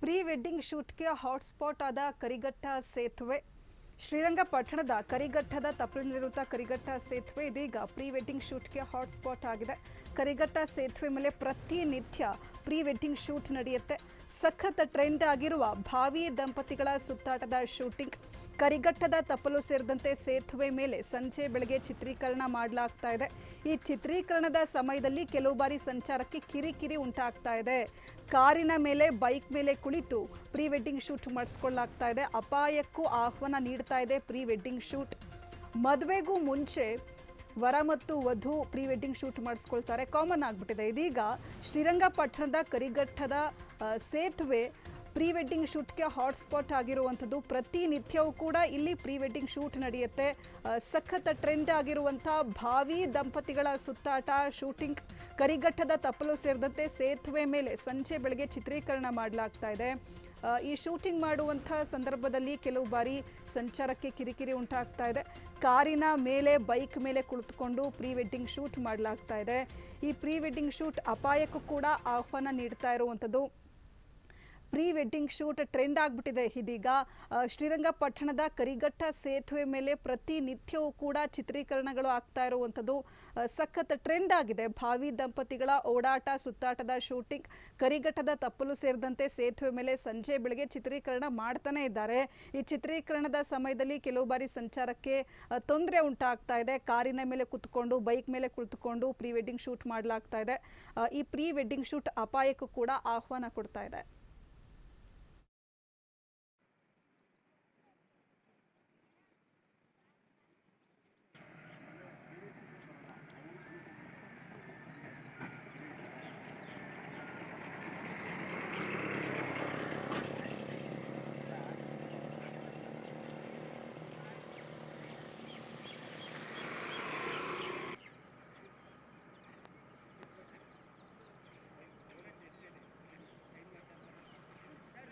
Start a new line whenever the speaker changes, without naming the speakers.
Pre wedding ಶೂಟ್ಗೆ hotspot ಆದ ಕರಿಘಟ್ಟ ಸೇತುವೆ. ಶ್ರೀರಂಗಪಟ್ಟಣದ ಕರಿಘಟ್ಟದ ತಪ್ಪಲಿನಲ್ಲಿರುವ ಕರಿಘಟ್ಟ ಸೇತುವೆ ಇದೀಗ ಪ್ರೀ ವೆಡ್ಡಿಂಗ್ ಶೂಟ್ಗೆ ಹಾಟ್ಸ್ಪಾಟ್ ಆಗಿದೆ. ಕರಿಘಟ್ಟ ಸೇತುವೆ ಮೇಲೆ ಪ್ರತಿನಿತ್ಯ ಪ್ರೀ ವೆಡ್ಡಿಂಗ್ ಶೂಟ್ ನಡೆಯುತ್ತೆ. ಸಖತ್ ಟ್ರೆಂಡ್ ಆಗಿರುವ ಭಾವಿ ದಂಪತಿಗಳ ಸುತ್ತಾಟದ ಶೂಟಿಂಗ್. ಕರಿಘಟ್ಟದ ತಪ್ಪಲು ಸೇರಿದಂತೆ ಸೇತುವೆ ಮೇಲೆ ಸಂಜೆ ಬೆಳಗ್ಗೆ ಚಿತ್ರೀಕರಣ ಮಾಡಲಾಗ್ತಾ ಇದೆ. ಈ ಚಿತ್ರೀಕರಣದ ಸಮಯದಲ್ಲಿ ಕೆಲವು ಬಾರಿ ಸಂಚಾರಕ್ಕೆ ಕಿರಿಕಿರಿ ಉಂಟಾಗ್ತಾ ಇದೆ. ಕಾರಿನ ಮೇಲೆ ಬೈಕ್ ಮೇಲೆ ಕುಳಿತು ಪ್ರೀ ವೆಡ್ಡಿಂಗ್ ಶೂಟ್ ಮಾಡಿಸ್ಕೊಳ್ಳಲಾಗ್ತಾ ಇದೆ. ಅಪಾಯಕ್ಕೂ ಆಹ್ವಾನ ನೀಡ್ತಾ ಇದೆ ಪ್ರೀ ವೆಡ್ಡಿಂಗ್ ಶೂಟ್. ಮದುವೆಗೂ ಮುಂಚೆ ವರ ಮತ್ತು ವಧು ಪ್ರೀ ವೆಡ್ಡಿಂಗ್ ಶೂಟ್ ಮಾಡಿಸ್ಕೊಳ್ತಾರೆ, ಕಾಮನ್ ಆಗಿಬಿಟ್ಟಿದೆ. ಇದೀಗ ಶ್ರೀರಂಗಪಟ್ಟಣದ ಕರಿಘಟ್ಟದ ಸೇತುವೆ ಪ್ರೀ ವೆಡ್ಡಿಂಗ್ ಶೂಟ್ಗೆ ಹಾಟ್ಸ್ಪಾಟ್ ಆಗಿರುವಂಥದ್ದು. ಪ್ರತಿನಿತ್ಯವೂ ಕೂಡ ಇಲ್ಲಿ ಪ್ರೀ ವೆಡ್ಡಿಂಗ್ ಶೂಟ್ ನಡೆಯುತ್ತೆ. ಸಖತ್ ಟ್ರೆಂಡ್ ಆಗಿರುವಂಥ ಭಾವಿ ದಂಪತಿಗಳ ಸುತ್ತಾಟ ಶೂಟಿಂಗ್. ಕರಿಘಟ್ಟದ ತಪ್ಪಲು ಸೇರಿದಂತೆ ಸೇತುವೆ ಮೇಲೆ ಸಂಜೆ ಬೆಳಗ್ಗೆ ಚಿತ್ರೀಕರಣ ಮಾಡಲಾಗ್ತಾ ಇದೆ. ಈ ಶೂಟಿಂಗ್ ಮಾಡುವಂಥ ಸಂದರ್ಭದಲ್ಲಿ ಕೆಲವು ಬಾರಿ ಸಂಚಾರಕ್ಕೆ ಕಿರಿಕಿರಿ ಉಂಟಾಗ್ತಾ ಇದೆ. ಕಾರಿನ ಮೇಲೆ ಬೈಕ್ ಮೇಲೆ ಕುಳಿತುಕೊಂಡು ಪ್ರೀ ವೆಡ್ಡಿಂಗ್ ಶೂಟ್ ಮಾಡಲಾಗ್ತಾ ಇದೆ. ಈ ಪ್ರೀ ವೆಡ್ಡಿಂಗ್ ಶೂಟ್ ಅಪಾಯಕ್ಕೂ ಕೂಡ ಆಹ್ವಾನ ನೀಡ್ತಾ ಇರುವಂಥದ್ದು. ಪ್ರೀ ವೆಡ್ಡಿಂಗ್ ಶೂಟ್ ಟ್ರೆಂಡ್ ಆಗಿಬಿಟ್ಟಿದೆ. ಇದೀಗ ಶ್ರೀರಂಗಪಟ್ಟಣದ ಕರಿಘಟ್ಟ ಸೇತುವೆ ಮೇಲೆ ಪ್ರತಿನಿತ್ಯವೂ ಕೂಡ ಚಿತ್ರೀಕರಣಗಳು ಆಗ್ತಾ ಇರುವಂಥದ್ದು. ಸಖತ್ ಟ್ರೆಂಡ್ ಆಗಿದೆ. ಭಾವಿ ದಂಪತಿಗಳ ಓಡಾಟ ಸುತ್ತಾಟದ ಶೂಟಿಂಗ್. ಕರಿಘಟ್ಟದ ತಪ್ಪಲು ಸೇರಿದಂತೆ ಸೇತುವೆ ಮೇಲೆ ಸಂಜೆ ಬೆಳಗ್ಗೆ ಚಿತ್ರೀಕರಣ ಮಾಡ್ತಾನೆ ಇದ್ದಾರೆ. ಈ ಚಿತ್ರೀಕರಣದ ಸಮಯದಲ್ಲಿ ಕೆಲವು ಬಾರಿ ಸಂಚಾರಕ್ಕೆ ತೊಂದರೆ ಉಂಟಾಗ್ತಾ ಇದೆ. ಕಾರಿನ ಮೇಲೆ ಕುತ್ಕೊಂಡು ಬೈಕ್ ಮೇಲೆ ಕುಳಿತುಕೊಂಡು ಪ್ರೀ ವೆಡ್ಡಿಂಗ್ ಶೂಟ್ ಮಾಡಲಾಗ್ತಾ ಇದೆ. ಈ ಪ್ರೀ ವೆಡ್ಡಿಂಗ್ ಶೂಟ್ ಅಪಾಯಕ್ಕೂ ಕೂಡ ಆಹ್ವಾನ ಕೊಡ್ತಾ ಇದೆ.